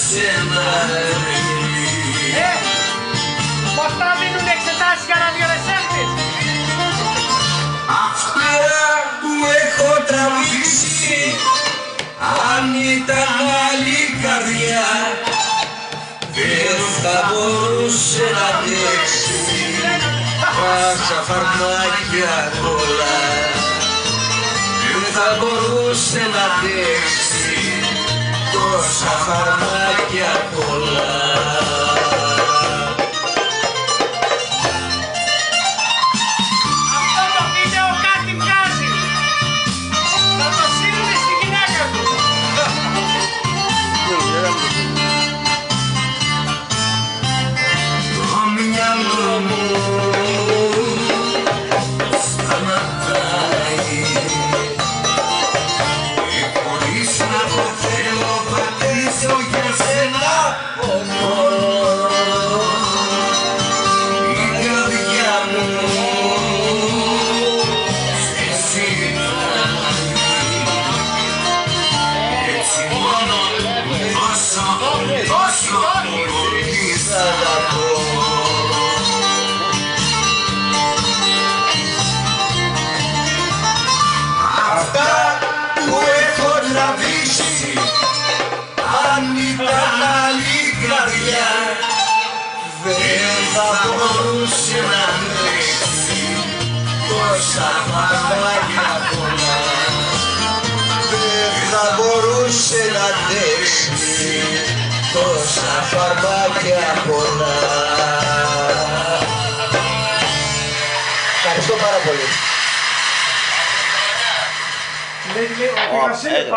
σένα. Μ' αυτά δίνουν εξετάσεις για ραδιορεσέλτες. Αυτά που έχω τραβήξει, αν ήταν άλλη καρδιά, δεν θα μπορούσε να αντέξει πάσα φαρμάκια πολλά. Δεν θα μπορούσε να αντέξει τόσα φαρμάκια πολλά. Αυτό το βίντεο κάτι βγάζει. Θα το στείλουμε στη γυναίκα του. Το μυαλό μου σταματάει και χωρίς να το θέλω πατήσω για σένα πονώ. Η καρδιά μου σε ζητάει, έτσι μόνο όσο πολύ σ' αγαπώ. Αυτά που έχω τραβήξει, αν ήταν άλλη καρδιά, δεν θα μπορούσε να αντέξει τόσα φαρμάκια πολλά. Δεν θα μπορούσε να αντέξει τόσα φαρμάκια πολλά. Ευχαριστώ πάρα πολύ. Ο Βασίλης